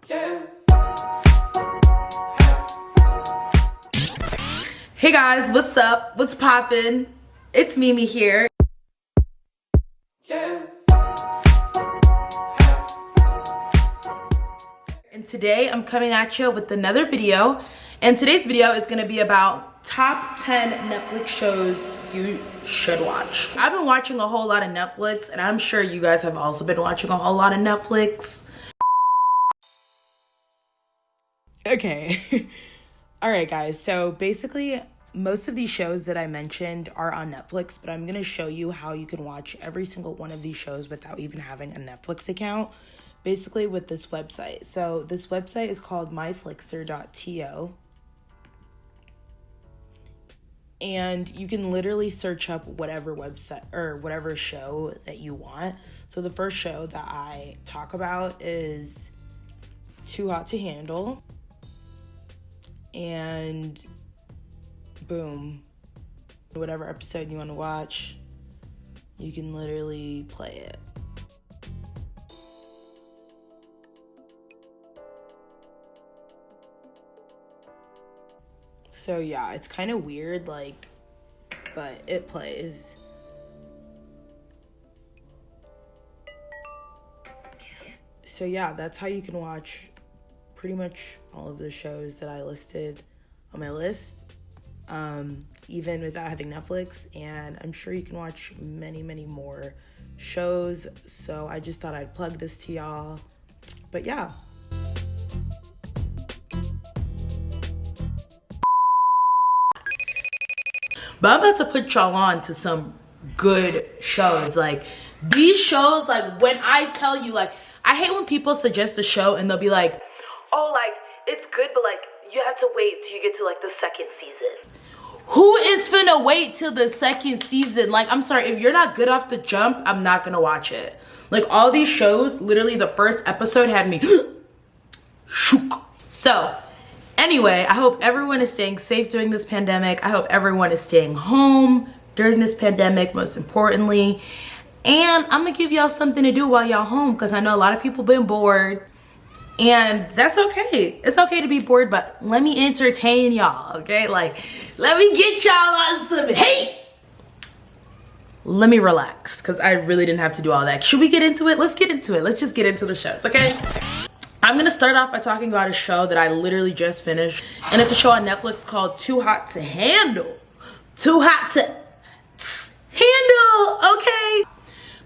Hey guys, what's up? What's poppin'? It's Mimi here. And today I'm coming at you with another video. And today's video is gonna be about top 10 Netflix shows you should watch. I've been watching a whole lot of Netflix, and I'm sure you guys have also been watching a whole lot of Netflix. Okay. All right, guys. So basically, most of these shows that I mentioned are on Netflix, but I'm going to show you how you can watch every single one of these shows without even having a Netflix account, basically with this website. So this website is called myflixer.to. And you can literally search up whatever website or whatever show that you want. So the first show that I talk about is Too Hot to Handle. And boom, whatever episode you want to watch, you can literally play it. So yeah, it's kind of weird, like, but it plays. So yeah, that's how you can watch pretty much all of the shows that I listed on my list, even without having Netflix, and I'm sure you can watch many more shows, so I just thought I'd plug this to y'all. But yeah. But I'm about to put y'all on to some good shows. Like, these shows, like, when I tell you, like, I hate when people suggest a show and they'll be like, oh, like, it's good, but, like, you have to wait till you get to, like, the second season. Who is finna wait till the second season? Like, I'm sorry, if you're not good off the jump, I'm not gonna watch it. Like, all these shows, literally the first episode had me shook. So, anyway, I hope everyone is staying safe during this pandemic. I hope everyone is staying home during this pandemic, most importantly. And I'm gonna give y'all something to do while y'all home, because I know a lot of people been bored. And that's okay. It's okay to be bored, but let me entertain y'all, okay? Like, let me get y'all on some hate. Let me relax, because I really didn't have to do all that. Should we get into it? Let's get into it. Let's just get into the shows, okay? I'm gonna start off by talking about a show that I literally just finished. And it's a show on Netflix called Too Hot to Handle. Too Hot to Handle, okay?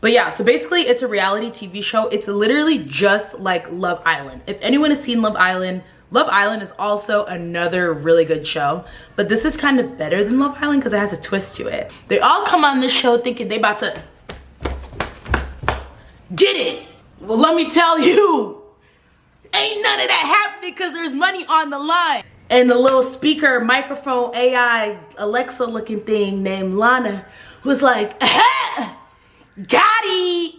But yeah, so basically it's a reality TV show. It's literally just like Love Island. If anyone has seen Love Island is also another really good show. But this is kind of better than Love Island because it has a twist to it. They all come on this show thinking they about to get it. Well, let me tell you, ain't none of that happening because there's money on the line. And the little speaker, microphone, AI, Alexa looking thing named Lana was like, aha! Gotti!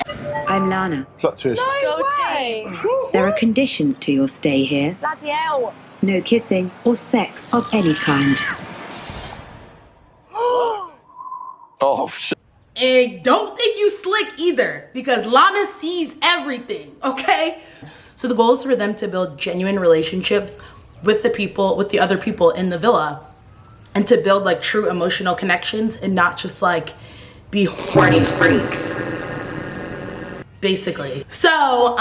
I'm Lana. Plot twist. Go team. There are conditions to your stay here. Bloody hell. No kissing or sex of any kind. Oh, shit. And don't think you slick either, because Lana sees everything, okay? So the goal is for them to build genuine relationships with the other people in the villa, and to build like true emotional connections and not just like be horny freaks, basically. So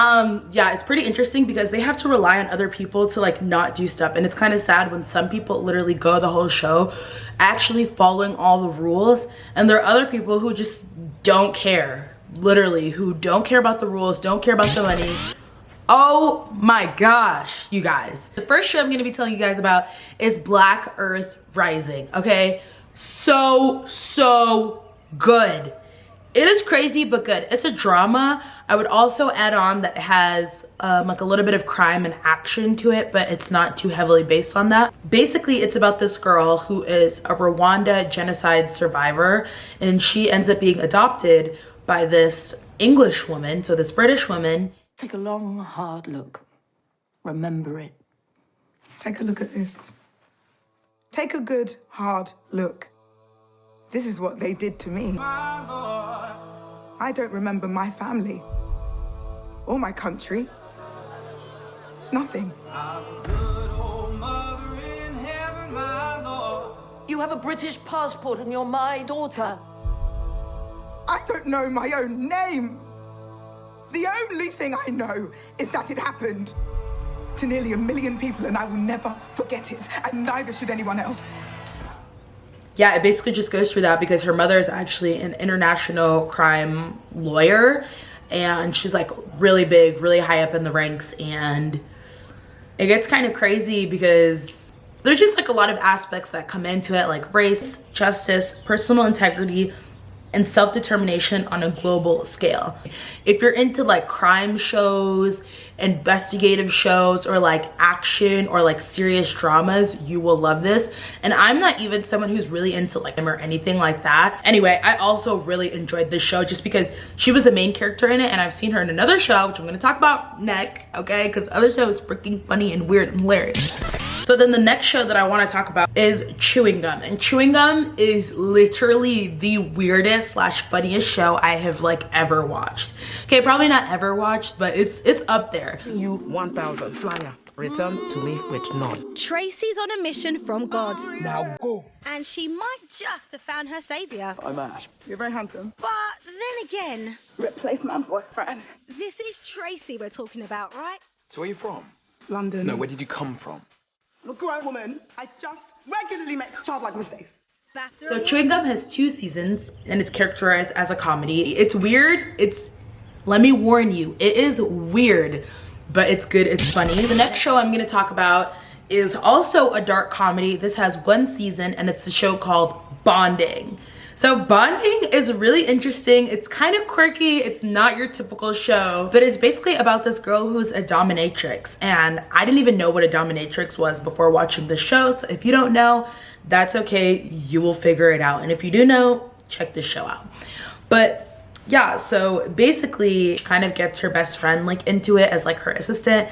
yeah, it's pretty interesting because they have to rely on other people to like not do stuff, and it's kind of sad when some people literally go the whole show actually following all the rules, and there are other people who just don't care, literally, who don't care about the rules, don't care about the money. Oh my gosh, you guys. The first show I'm gonna be telling you guys about is Black Earth Rising, okay? So good. It is crazy but good. It's a drama. I would also add on that it has like a little bit of crime and action to it, but it's not too heavily based on that. Basically, it's about this girl who is a Rwanda genocide survivor, and she ends up being adopted by this English woman, so this British woman. Take a long, hard look. Remember it. Take a look at this. Take a good, hard look. This is what they did to me. I don't remember my family or my country. Nothing. You have a British passport and you're my daughter. I don't know my own name. The only thing I know is that it happened to nearly 1 million people, and I will never forget it, and neither should anyone else. Yeah, it basically just goes through that because her mother is actually an international crime lawyer, and she's like really big, really high up in the ranks, and it gets kind of crazy because there's just like a lot of aspects that come into it, like race, justice, personal integrity, and self-determination on a global scale. If you're into like crime shows, investigative shows, or like action or like serious dramas, you will love this. And I'm not even someone who's really into like or anything like that. Anyway, I also really enjoyed this show just because she was the main character in it, and I've seen her in another show, which I'm gonna talk about next, okay? Because the other show is freaking funny and weird and hilarious. So then the next show that I want to talk about is Chewing Gum. And Chewing Gum is literally the weirdest / funniest show I have like ever watched. Okay, probably not ever watched, but it's up there. You 1,000 flyer. Return to me with none. Tracy's on a mission from God. Now go. And she might just have found her savior. I'm Ash. You're very handsome. But then again, Replace my boyfriend. this is Tracy we're talking about, right? So where are you from? London. No, where did you come from? I'm a grown woman. I just regularly make childlike mistakes. BAFTA So award- Chewing Gum has 2 seasons, and it's characterized as a comedy. It's weird. Let me warn you, it is weird, but it's good, it's funny. The next show I'm gonna talk about is also a dark comedy. This has 1 season, and it's a show called Bonding. So Bonding is really interesting. It's kind of quirky. It's not your typical show, but it's basically about this girl who's a dominatrix. And I didn't even know what a dominatrix was before watching the show. So if you don't know, that's okay. You will figure it out. And if you do know, check this show out. But yeah, so basically kind of gets her best friend like into it as like her assistant.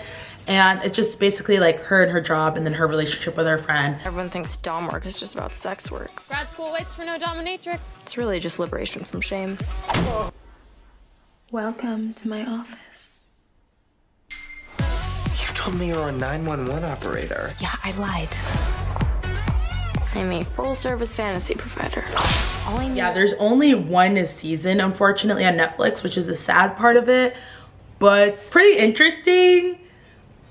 And it's just basically like her and her job and then her relationship with her friend. Everyone thinks dom work is just about sex work. Grad school waits for no dominatrix. It's really just liberation from shame. Welcome to my office. You told me you're a 911 operator. Yeah, I lied. I'm a full-service fantasy provider. All I need. Yeah, there's only 1 season, unfortunately, on Netflix, which is the sad part of it. But it's pretty interesting.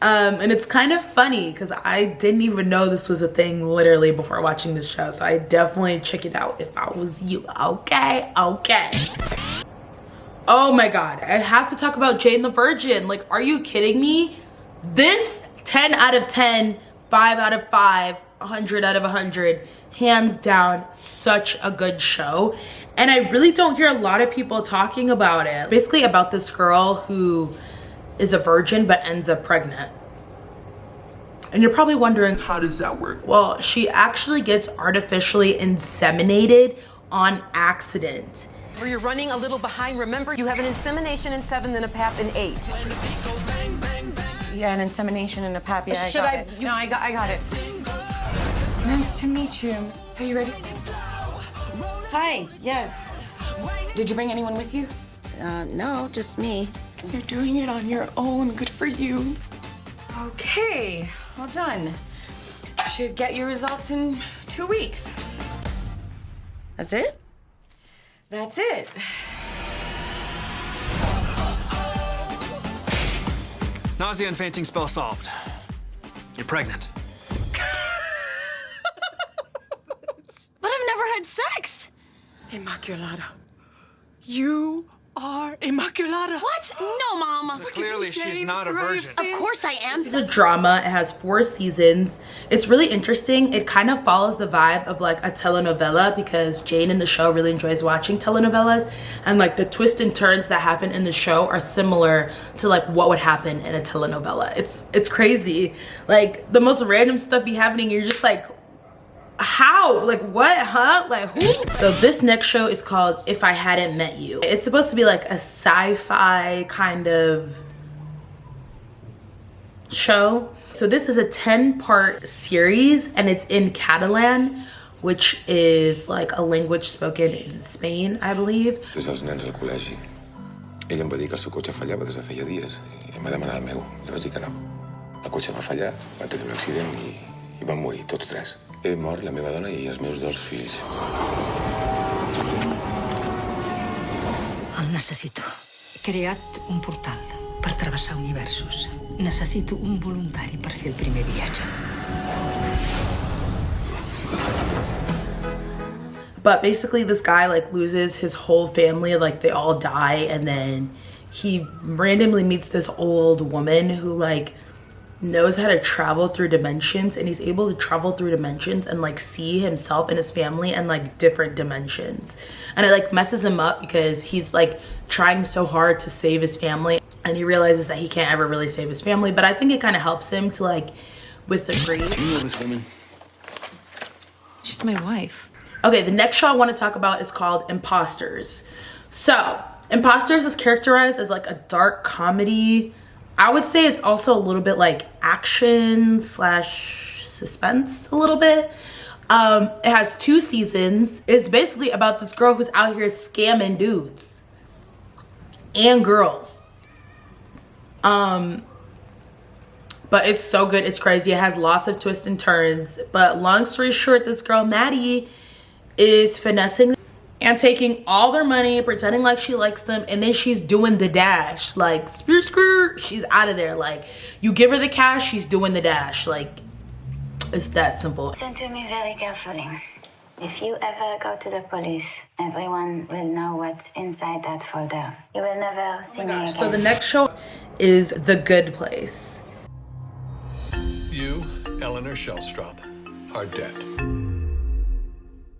And it's kind of funny because I didn't even know this was a thing literally before watching this show. So I definitely check it out if I was you. Okay, okay. Oh my God, I have to talk about Jane the Virgin. Like, are you kidding me? This 10 out of 10, 5 out of 5, 100 out of 100, hands down, such a good show. And I really don't hear a lot of people talking about it. Basically about this girl who is a virgin but ends up pregnant. And you're probably wondering, how does that work? Well, she actually gets artificially inseminated on accident. Where you're running a little behind. Remember, you have an insemination in 7, then a pap in 8. Yeah, an insemination and a pap. Yeah, Should I? No, I got it. Nice to meet you. Are you ready? Hi. Yes. Did you bring anyone with you? No, just me. You're doing it on your own. Good for you. Okay, well done. Should get your results in 2 weeks. That's it? That's it. Nausea and fainting spell solved. You're pregnant. But I've never had sex. Immaculata. You are Immaculata. What? No, Mom. Clearly, she's not a virgin. Of course I am. This is a drama. It has 4 seasons. It's really interesting. It kind of follows the vibe of like a telenovela because Jane in the show really enjoys watching telenovelas, and like the twists and turns that happen in the show are similar to like what would happen in a telenovela. It's crazy. Like the most random stuff be happening. You're just like, how? Like what? Huh? Like who? So this next show is called If I Hadn't Met You. It's supposed to be like a sci-fi kind of show. So this is a 10-part series and it's in Catalan, which is like a language spoken in Spain, I believe. Des dels nens al col·legi, ell em va dir que el seu cotxe fallava des de feia dies i em va demanar el meu. Jo vaig dir que no. El cotxe va fallar, va tenir un accident i van morir tots tres. He mort la meva dona i els meus 2 fills. El necessito. He creat un portal per travessar universos. Necessito un voluntari per fer el primer viatge. But basically this guy like loses his whole family, like they all die, and then he randomly meets this old woman who like knows how to travel through dimensions, and he's able to travel through dimensions and like see himself and his family in like different dimensions. And it like messes him up because he's like trying so hard to save his family, and he realizes that he can't ever really save his family. But I think it kind of helps him to like with the grief. You know this woman? She's my wife. Okay, the next show I want to talk about is called Imposters. So Imposters is characterized as like a dark comedy. I would say it's also a little bit like action / suspense a little bit. It has 2 seasons. It's basically about this girl who's out here scamming dudes and girls. But it's so good. It's crazy. It has lots of twists and turns. But long story short, this girl, Maddie, is finessing and taking all their money, pretending like she likes them, and then she's doing the dash. Like, skirt, she's out of there. Like, you give her the cash, she's doing the dash. Like, it's that simple. Listen to me very carefully. If you ever go to the police, everyone will know what's inside that folder. You will never see me again. So the next show is The Good Place. You, Eleanor Shellstrop, are dead.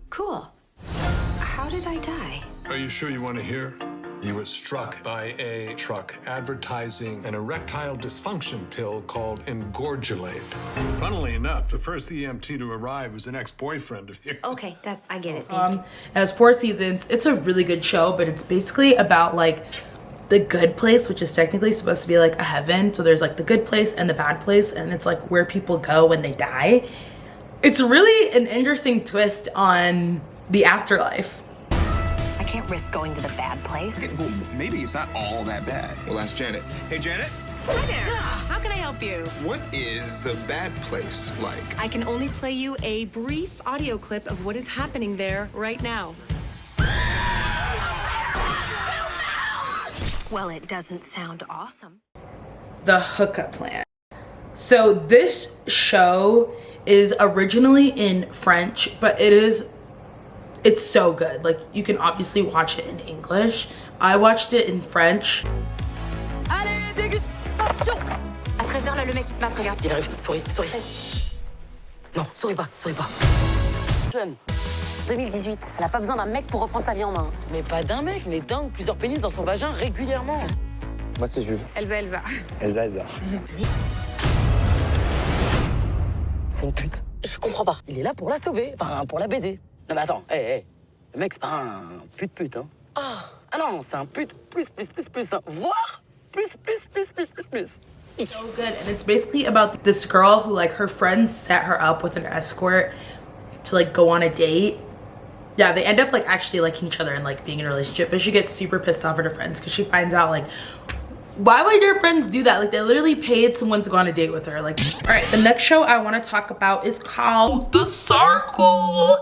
Cool. How did I die? Are you sure you want to hear? You were struck by a truck advertising an erectile dysfunction pill called Engorgulate. Funnily enough, the first EMT to arrive was an ex-boyfriend of yours. Okay, I get it. Thank you. It has 4 seasons. It's a really good show, but it's basically about like the good place, which is technically supposed to be like a heaven. So there's like the good place and the bad place, and it's like where people go when they die. It's really an interesting twist on the afterlife. I can't risk going to the bad place. Okay, well, maybe it's not all that bad. We'll ask Janet. Hey, Janet? Hi there. How can I help you? What is the bad place like? I can only play you a brief audio clip of what is happening there right now. Well, it doesn't sound awesome. The Hookup Plan. So this show is originally in French, but it's so good. Like, you can obviously watch it in English. I watched it in French. Allez, dégustation! À 13h, là, le mec, il passe, regarde. Il arrive, souris. Non, souris pas. Jeune. 2018, elle a pas besoin d'un mec pour reprendre sa vie en main. Mais pas d'un mec, mais d'un ou plusieurs pénis dans son vagin régulièrement. Moi, c'est Jules. Elsa. Elsa. C'est une pute. Je comprends pas. Il est là pour la sauver, enfin pour la baiser. Non mais attends, le mec c'est pas un pute, hein. Ah non, c'est un pute plus, hein. Voire plus. So good, and it's basically about this girl who like her friends set her up with an escort to like go on a date. Yeah, they end up like actually liking each other and like being in a relationship, but she gets super pissed off at her friends because she finds out like, why would your friends do that? Like, they literally paid someone to go on a date with her. Like, all right, the next show I want to talk about is called The Circle.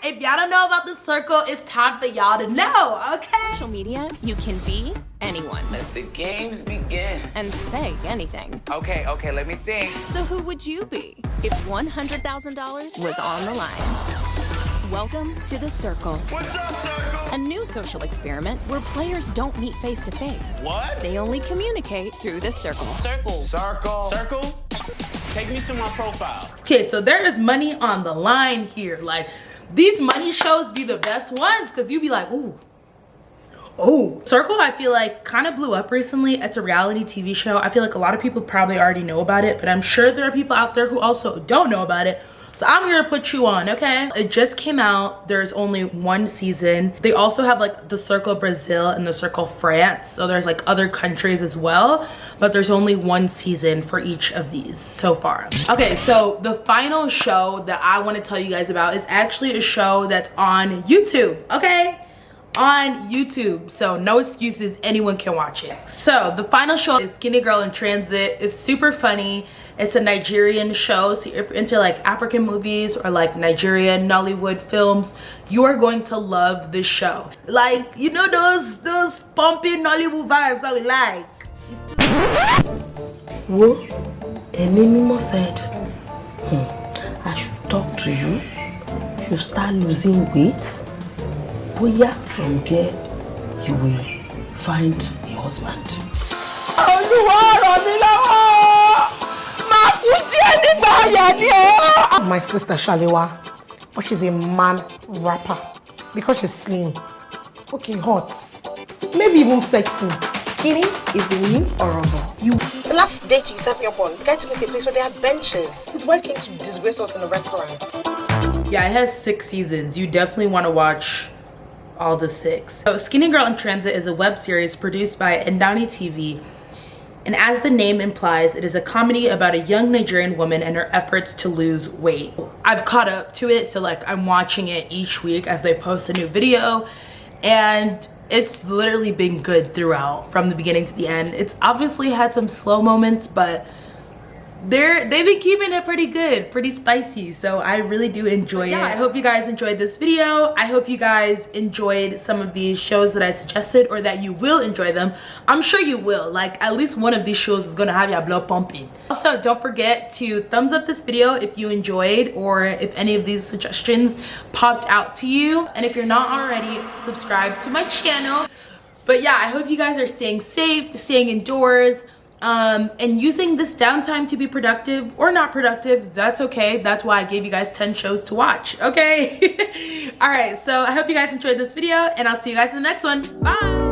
If y'all don't know about The Circle, it's time for y'all to know, okay? Social media, you can be anyone. Let the games begin. And say anything. Okay, let me think. So who would you be if $100,000 was on the line? Welcome to The Circle. What's up, Circle? A new social experiment where players don't meet face to face. What? They only communicate through the circle. Circle. Take me to my profile. Okay, so there is money on the line here. Like, these money shows be the best ones because you be like, ooh. Circle, I feel like, kind of blew up recently. It's a reality TV show. I feel like a lot of people probably already know about it, but I'm sure there are people out there who also don't know about it. So I'm here to put you on, okay? It just came out. There's only 1 season. They also have like The Circle Brazil and The Circle France. So there's like other countries as well, but there's only 1 season for each of these so far. Okay, so the final show that I want to tell you guys about is actually a show that's on YouTube, okay? on YouTube, so no excuses, anyone can watch it. So the final show is Skinny Girl in Transit. It's super funny. It's a Nigerian show, so if you're into like African movies or like Nigerian Nollywood films, you are going to love this show. Like, you know, those pumping Nollywood vibes that we like. Well, Emimimo said, I should talk to you. You start losing weight. But yeah, from there, you will find a husband. My sister Shalewa, but she's a man rapper because she's slim. Okay, hot. Maybe even sexy. Skinny is a new horrible. The last date you set me up on, the guy took me to a place where they had benches. His wife came to disgrace us in the restaurant. Yeah, it has 6 seasons. You definitely want to watch all the 6. So Skinny Girl in Transit is a web series produced by Ndani TV. And as the name implies, it is a comedy about a young Nigerian woman and her efforts to lose weight. I've caught up to it, so like I'm watching it each week as they post a new video, and it's literally been good throughout, from the beginning to the end. It's obviously had some slow moments, but they've been keeping it pretty good, pretty spicy, so I really do enjoy it. I hope you guys enjoyed this video. I hope you guys enjoyed some of these shows that I suggested, or that you will enjoy them. I'm sure you will. Like, at least one of these shows is gonna have your blood pumping. Also, don't forget to thumbs up this video if you enjoyed, or if any of these suggestions popped out to you. And if you're not already, subscribe to my channel. But yeah, I hope you guys are staying safe, staying indoors, and using this downtime to be productive or not productive. That's okay. That's why I gave you guys 10 shows to watch, okay? All right, so I hope you guys enjoyed this video, and I'll see you guys in the next one. Bye.